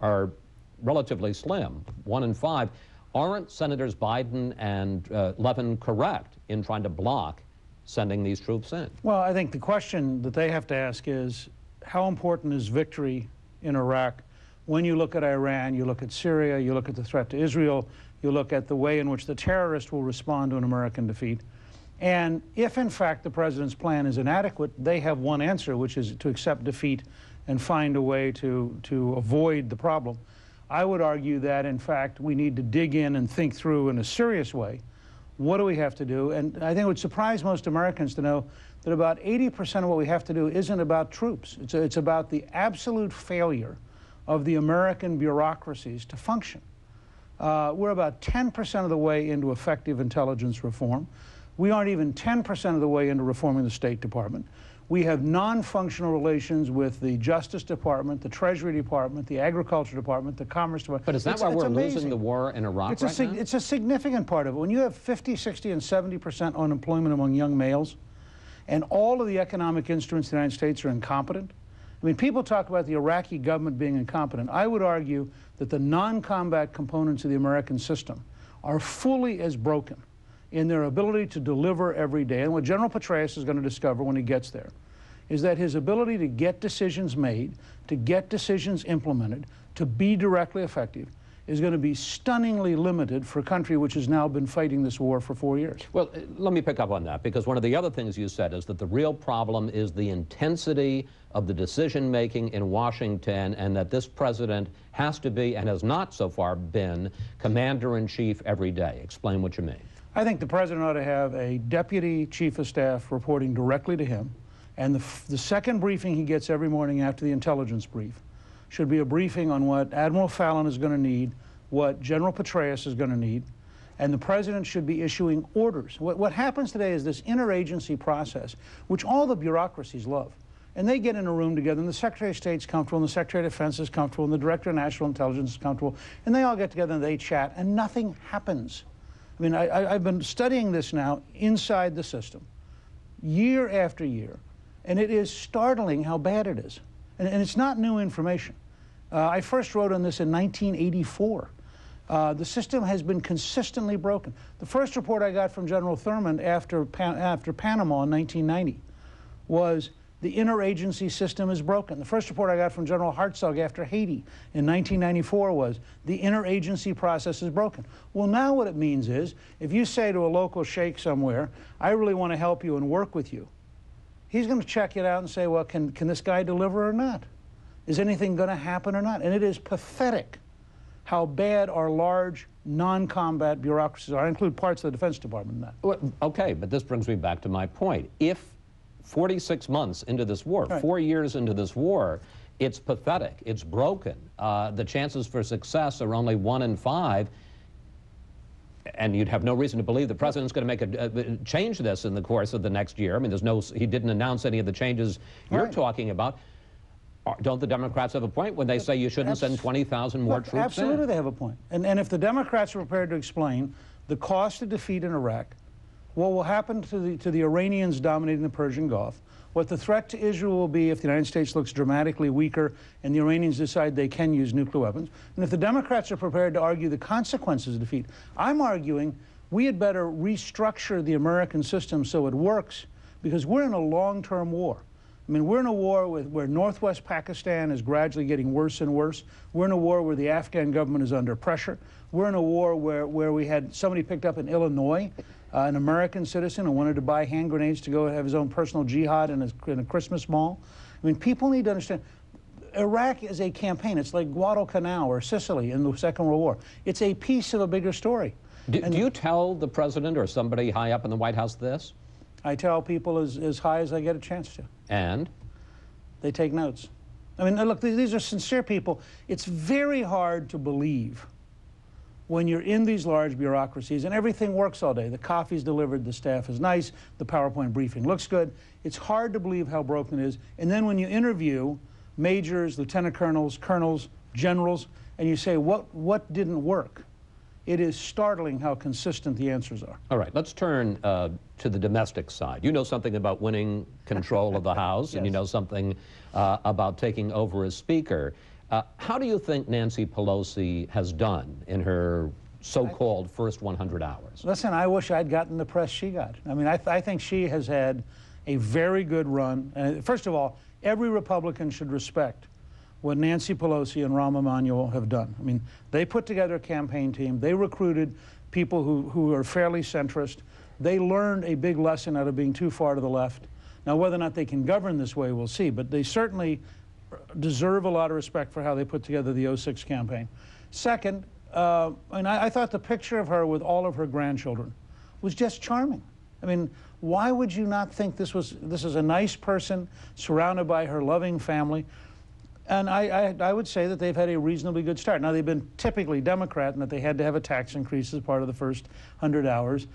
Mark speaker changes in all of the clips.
Speaker 1: are relatively slim, 1 in 5. Aren't Senators Biden and Levin correct in trying to block sending these troops in?
Speaker 2: Well, I think the question that they have to ask is, how important is victory in Iraq when you look at Iran, you look at Syria, you look at the threat to Israel, you look at the way in which the terrorists will respond to an American defeat. And if, in fact, the president's plan is inadequate, they have one answer, which is to accept defeat and find a way to avoid the problem. I would argue that, in fact, we need to dig in and think through in a serious way, what do we have to do? And I think it would surprise most Americans to know that about 80% of what we have to do isn't about troops. It's about the absolute failure of the American bureaucracies to function. We're about 10% of the way into effective intelligence reform. We aren't even 10% of the way into reforming the State Department. We have non-functional relations with the Justice Department, the Treasury Department, the Agriculture Department, the Commerce Department.
Speaker 1: But is that why we're losing the war in Iraq right now?
Speaker 2: It's a significant part of it. When you have 50, 60, and 70% unemployment among young males, and all of the economic instruments of the United States are incompetent. I mean, people talk about the Iraqi government being incompetent. I would argue that the non-combat components of the American system are fully as broken in their ability to deliver every day. And what General Petraeus is going to discover when he gets there is that his ability to get decisions made, to get decisions implemented, to be directly effective, is going to be stunningly limited for a country which has now been fighting this war for 4 years.
Speaker 1: Well, let me pick up on that, because one of the other things you said is that the real problem is the intensity of the decision-making in Washington, and that this president has to be, and has not so far been, commander-in-chief every day. Explain what you mean.
Speaker 2: I think the president ought to have a deputy chief of staff reporting directly to him, and the second briefing he gets every morning after the intelligence brief should be a briefing on what Admiral Fallon is going to need, what General Petraeus is going to need, and the president should be issuing orders. What happens today is this interagency process, which all the bureaucracies love. And they get in a room together, and the Secretary of State's comfortable, and the Secretary of Defense is comfortable, and the Director of National Intelligence is comfortable, and they all get together and they chat, and nothing happens. I mean, I've been studying this now inside the system, year after year, and it is startling how bad it is. And it's not new information. I first wrote on this in 1984. The system has been consistently broken. The first report I got from General Thurmond after Panama in 1990 was the interagency system is broken. The first report I got from General Hartzog after Haiti in 1994 was the interagency process is broken. Well, now what it means is, if you say to a local sheikh somewhere, I really want to help you and work with you, he's going to check it out and say, well, can this guy deliver or not? Is anything going to happen or not? And it is pathetic how bad our large non-combat bureaucracies are. I include parts of the Defense Department in that.
Speaker 1: Well, okay, but this brings me back to my point. If 46 months into this war,
Speaker 2: right,
Speaker 1: 4 years into this war, it's pathetic, it's broken. The chances for success are only 1 in 5, and you'd have no reason to believe the president's going to make change this in the course of the next year. I mean, he didn't announce any of the changes you're talking about. Don't the Democrats have a point when they say you shouldn't send 20,000 more troops in?
Speaker 2: Absolutely, they have a point. And if the Democrats are prepared to explain the cost of defeat in Iraq, what will happen to the Iranians dominating the Persian Gulf, what the threat to Israel will be if the United States looks dramatically weaker and the Iranians decide they can use nuclear weapons, and if the Democrats are prepared to argue the consequences of defeat, I'm arguing we had better restructure the American system so it works, because we're in a long-term war. I mean, we're in a war where northwest Pakistan is gradually getting worse and worse. We're in a war where the Afghan government is under pressure. We're in a war where we had somebody picked up in Illinois, an American citizen who wanted to buy hand grenades to go have his own personal jihad in a Christmas mall. I mean, people need to understand, Iraq is a campaign. It's like Guadalcanal or Sicily in the Second World War. It's a piece of a bigger story.
Speaker 1: Do you tell the president or somebody high up in the White House this?
Speaker 2: I tell people as high as I get a chance to.
Speaker 1: And?
Speaker 2: They take notes. I mean, look, these are sincere people. It's very hard to believe when you're in these large bureaucracies and everything works all day. The coffee's delivered, the staff is nice, the PowerPoint briefing looks good. It's hard to believe how broken it is. And then when you interview majors, lieutenant colonels, colonels, generals, and you say, what didn't work? It is startling how consistent the answers are.
Speaker 1: All right, let's turn to the domestic side. You know something about winning control of the House,
Speaker 2: yes,
Speaker 1: and you know something about taking over as Speaker. How do you think Nancy Pelosi has done in her so-called first 100 hours?
Speaker 2: Listen, I wish I'd gotten the press she got. I mean, I think she has had a very good run. First of all, every Republican should respect what Nancy Pelosi and Rahm Emanuel have done. I mean, they put together a campaign team. They recruited people who are fairly centrist. They learned a big lesson out of being too far to the left. Now, whether or not they can govern this way, we'll see. But they certainly deserve a lot of respect for how they put together the '06 campaign. Second, I thought the picture of her with all of her grandchildren was just charming. I mean, why would you not think this is a nice person surrounded by her loving family? And I would say that they've had a reasonably good start. Now, they've been typically Democrat in that they had to have a tax increase as part of the first 100 hours.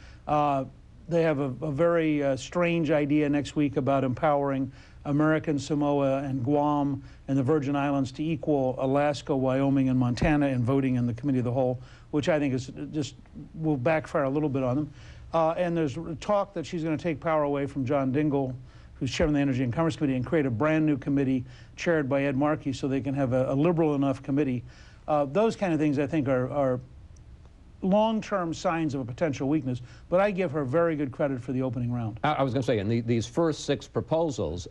Speaker 2: They have a very strange idea next week about empowering American Samoa and Guam and the Virgin Islands to equal Alaska, Wyoming, and Montana in voting in the Committee of the Whole, which I think is just will backfire a little bit on them. And there's talk that she's going to take power away from John Dingell, who's chairman of the Energy and Commerce Committee, and create a brand new committee chaired by Ed Markey so they can have a liberal enough committee. Those kind of things I think are long-term signs of a potential weakness, but I give her very good credit for the opening round.
Speaker 1: I was going to say, in these first 6 proposals,